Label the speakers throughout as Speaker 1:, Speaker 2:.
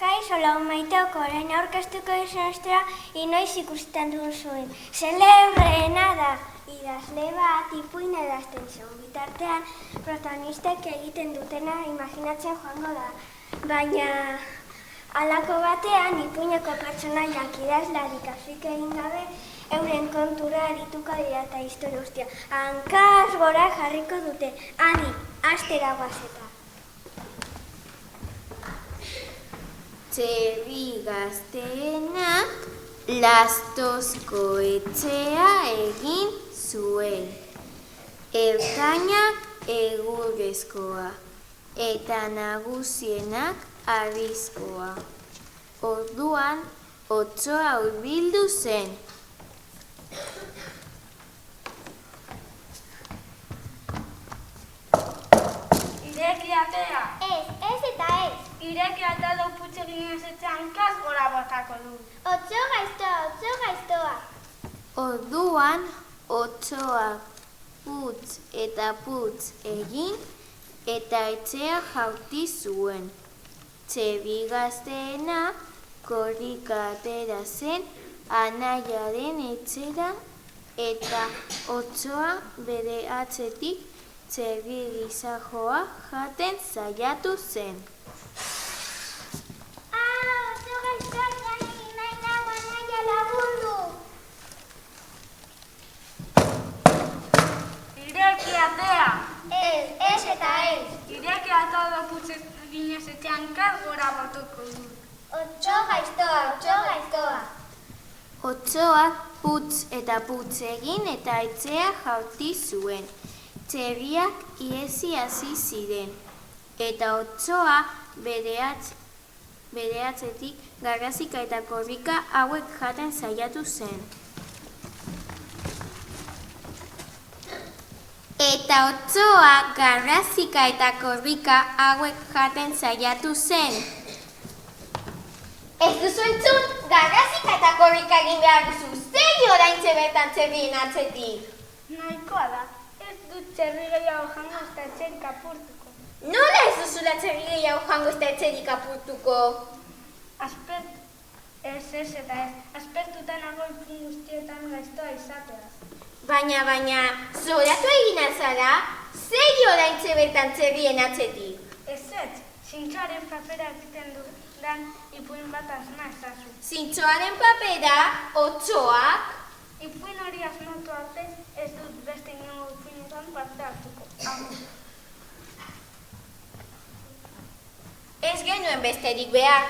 Speaker 1: Kaixo lagun Maiteok, orain aurkeztuko dizunastea inoiz ikusten duzuen. Zelebrena da, idazle bat ipuin idazten zuen. Bitartean, protagonistek egiten dutena imaginatzen joango da. Baina, halako batean, ipuineko pertsonaiak idazlarik azik egin gabe, euren kontura arituko dira eta historia guztia. Hankaz gora jarriko dute, adi, hastera goazeta.
Speaker 2: Txerri gazteenak Lastozko etxea egin zuen. Ertainak egurrezkoa eta nagusienak harrizkoa. Orduan, otsoa hurbildu zen.
Speaker 3: Ireki atea.
Speaker 1: Ez eta ez.
Speaker 3: Ireki atea doputxe ginez etxean kas gora botako du.
Speaker 1: Otso gaiztoa.
Speaker 2: Orduan, otsoak putz eta putz egin eta etxea jaurti zuen. Txerri gazteena korrika atera zen anaiaren etxera eta otsoa bere atzetik txerri gizajoa jaten saiatu zen.
Speaker 1: Otso gaiztoa nahi nago anaia lagundu.
Speaker 3: Ireki atea.
Speaker 1: Ez eta ez.
Speaker 3: Ireki atea doputxe ginez etxean kas gora botako du.
Speaker 1: Otso gaiztoa.
Speaker 2: Otsoak putz eta putz egin eta etxea jaurti zuen. Txerriak ihesi hasi ziren, eta otsoa bere atzetik garrasika eta korrika hauek jaten saiatu zen. Eta otsoa garrasika eta korrika hauek jaten saiatu zen. Ez duzu entzun, garrasika eta korrika egin behar duzu, zer oraintxe bertan txerrien atzetik?
Speaker 3: Nahikoa da, ez dut txerri gehiago jango ez da etxerik apurtuko.
Speaker 2: Nola ez duzula txerri gehiago jango ez da etxerik apurtuko?
Speaker 3: Ez eta ez, aspertuta nago ipuin guztietan gaiztoa izateaz.
Speaker 2: Baina, zoratu egin alzara, zer oraintxe bertan txerrien atzetik?
Speaker 3: Ez, zintxoaren papera egiten dudan ipuin bat asma ezazu.
Speaker 2: Zintxoaren papera, otsoak?
Speaker 3: Ipuin hori asmatu arte ez dut beste inongo ipuinetan parte hartuko.
Speaker 2: Ez genuen besterik behar.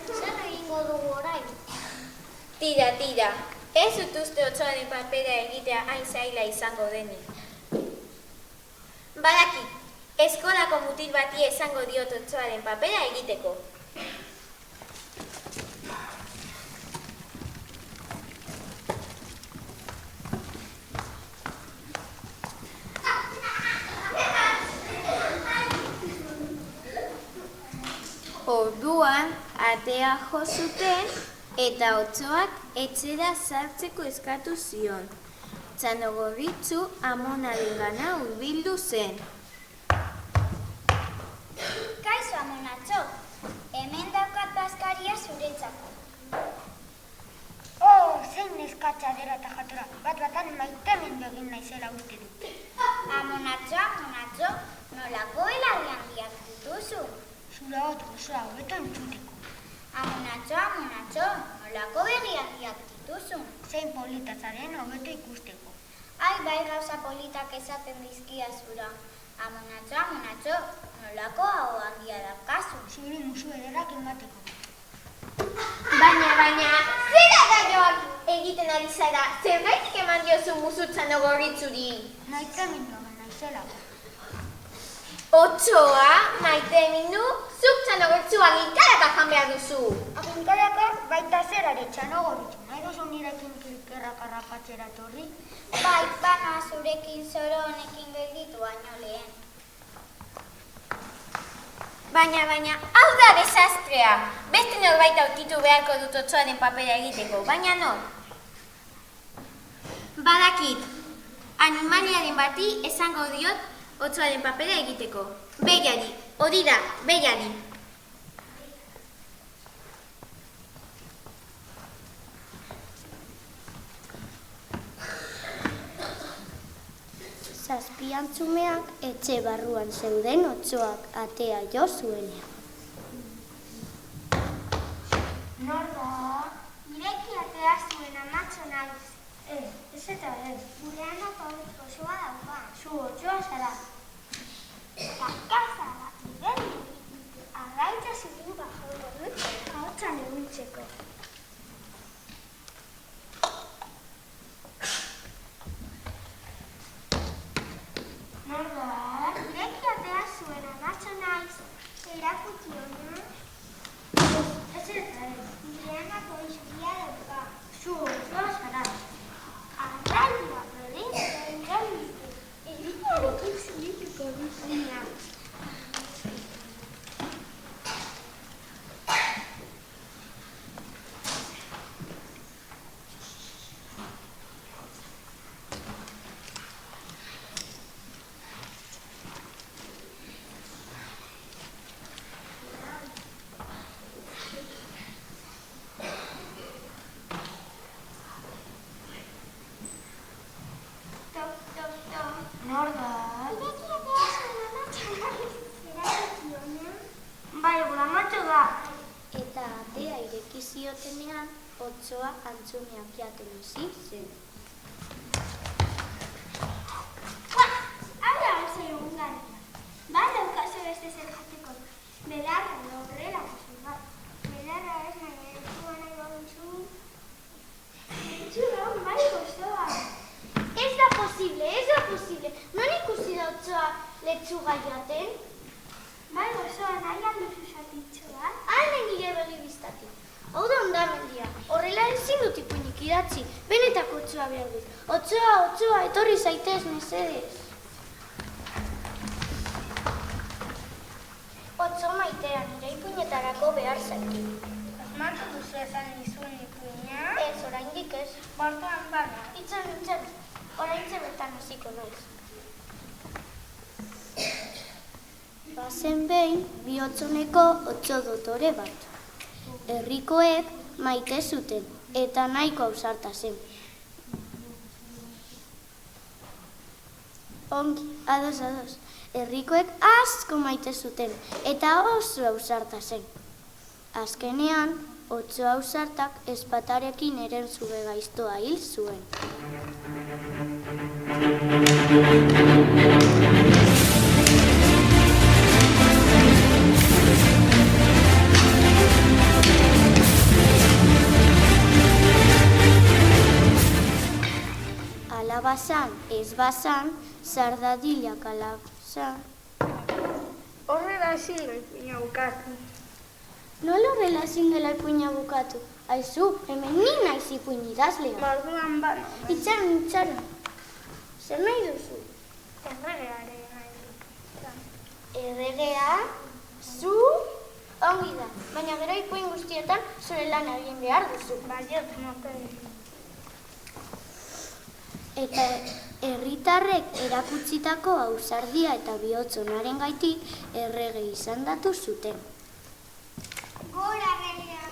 Speaker 1: Zer egingo dugu orain?
Speaker 2: Tira, ez dut uste otsoaren papera egitea hain zaila izango denik. Badakit, eskolako mutil bati esango diot otsoaren papera egiteko. Orduan, atea jo zuten eta otsoak etxera sartzeko eskatu zion. Txanogorritzu amonarengana hurbildu zen.
Speaker 1: Kaixo amonatxo, hemen daukat bazkaria zuretzako.
Speaker 4: Zein neskatxa dera eta jatora, bat-batan maitemindu egin naizela uste dut.
Speaker 1: Amonatxo, nolako belarri handiak dituzu?
Speaker 4: Zura osoa hobeto entzuteko.
Speaker 1: Amonatxo, nolako begi handiak dituzu?
Speaker 4: Zein polita zaren hobeto ikusteko.
Speaker 1: Ai, bai gauza politak esaten dizkia zura. Amonatxo, nolako hau handia daukazu?
Speaker 4: Zuri musu ederrak emateko.
Speaker 2: Baina, zera gaioak egiten ari zara, zerbaitik eman diozu musu Txanogorritzuri?
Speaker 4: Maitemindu egin naizela.
Speaker 2: Otsoa, maitemindu, zuk Txanogorritzua ginkaraka jan behar duzu.
Speaker 4: Aginkaraka baita zerare Txanogorritzu, nahi duzu nirekin kilkerrak harrapatzera torri?
Speaker 1: Bai, bana zurekin zoro honekin gelditu baino lehen.
Speaker 2: Baina, hau da desastrea. Beste norbait aurkitu beharko dut otsoaren papera egiteko, baina nor? Badakit, animaliaren bati esango diot otsoaren papera egiteko. Begiari, hori da, begiari.
Speaker 5: Zazpiantzumeak etxe barruan zeuden otsoak atea jo zuenean.
Speaker 1: Nor da? Ireki atea zuen amatxo naiz. Ez eta ez. Gure anako osoa dauka. Zu otsoa zara. Zaka zara. Arraitza zuen bajo dut, haotzan eguntzeko. Nor da? Ireki atea zuen amatxo naiz. Erakutsi hona. Ez eta ez. Gireanako izkia dauka. Zu otsoa zara. Arraia berdin ditu. Egitearekin zilituko duzina. Nor da? Ireki atea zuen amatxo naiz. Erakutsi hona. Bai, gure amatxo da.
Speaker 5: Eta atea ireki ziotenean, otsoa antzumeak jaten hasi zen.
Speaker 1: Hau da oso egungarria. Ba, daukazu beste zer jateko. Belarra, horrela kasu bat. Belarra ez nahi ertzua nahi baduzu. Entzura, bai gozoa. Ez da posible. Non ikusi da otsoa letxuga jaten? Bai gozoa, nahi alduzu zatitxoa?
Speaker 5: Hane nire begi biztatik. Hau da hondamendia. Horrela ezin dut ipuinik idatzi. Benetako otsoa behar dut. Otsoa, etorri zaitez, mesedez. Otso maitea, nire ipuinetarako behar zaitu.
Speaker 3: Asmatu duzu esan nizuen ipuina?
Speaker 5: Ez, oraindik ez.
Speaker 3: Bartuan bana.
Speaker 5: Itxan. Oraintxe bertan hasiko naiz. Bazen behin, bihotzoneko otso dotore bat. Herrikoek maite zuten, eta nahiko ausarta zen. Ongi, ados. Herrikoek asko maite zuten, eta oso ausarta zen. Azkenean, otso ausartak ezpatarekin erentzube gaiztoa hil zuen. Alabazan, ez bazan, zardadila kalabazan.
Speaker 3: Horrela ezin da ipuina bukatu.
Speaker 5: Nola horrela ezin dela ipuina bukatu? Aizu, hemen ni naiz ipuin idazlea.
Speaker 3: Barduan bana.
Speaker 5: Itxaron. Zer nahi duzu?
Speaker 3: Erregeare nahi dut.
Speaker 5: Erregea? Zu? Ongi da, baina gero ipuin guztietan zure lan egin behar duzu.
Speaker 3: Baiot, mote.
Speaker 5: Eta herritarrek erakutsitako ausardia eta bihotzonaren gaitik errege izendatu zuten.
Speaker 1: Gora, erregea!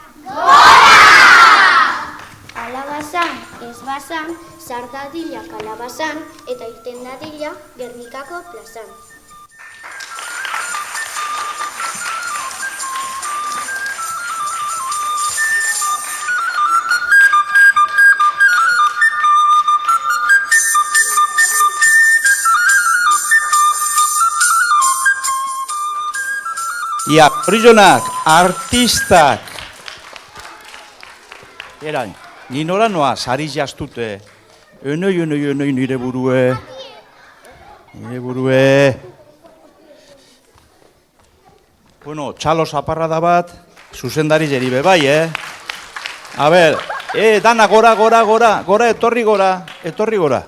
Speaker 5: Alabazan, ez bazan, zardadila kalabazan eta irten dadila Gernikako plazan.
Speaker 6: Ia, horizonak, artistak. Eran, ni nola noa, sari jaztute. Enoi, nire burue. Bueno, txalo zaparrada bat, zuzendari jeri be bai, A ber, dana gora, etorri gora.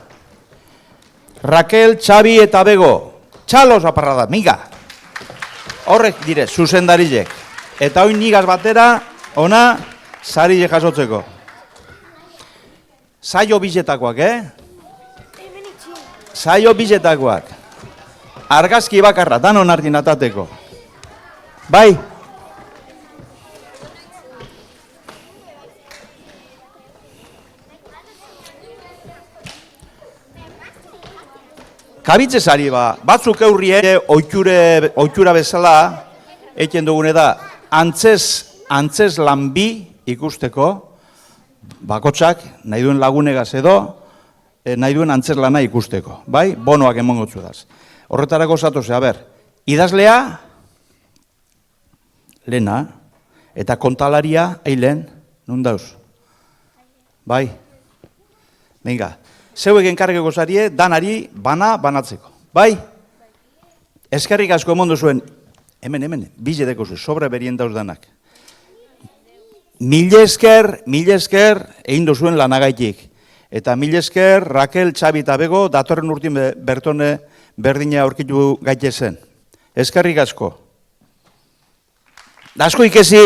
Speaker 6: Raquel, Xabi eta Bego, txalo zaparrada, miga. Horrek dire, zuzendarizek. Eta oin nigaz batera, ona, sari jasotzeko. Saio bizetakoak, Saio bizetakoak. argazki bakarra, danon artin atateko. Bai? Kabitzez ari batzuk eurri ere oitura bezala, eken dugune da, antzez lan bi ikusteko, bakotsak, nahi duen lagunegaz edo, nahi duen antzez lana ikusteko, bai? Bonoak emongotzu daz. Horretarako zatoze, idazlea, lehena, eta kontalaria, eilen, nun dauz? Bai? Venga. Zeuek enkargeko zarie, danari, banatzeko. Bai? Eskerrik asko emondu zuen, hemen, bizedeko zuen, sobre berien dauz danak. Mil esker, egin duzuen lanagaitik. Eta mil esker, Raquel, Txabi eta Bego, datorren urtin bertone berdina aurkitu gaitezen. Eskerrik asko. Asko ikesi!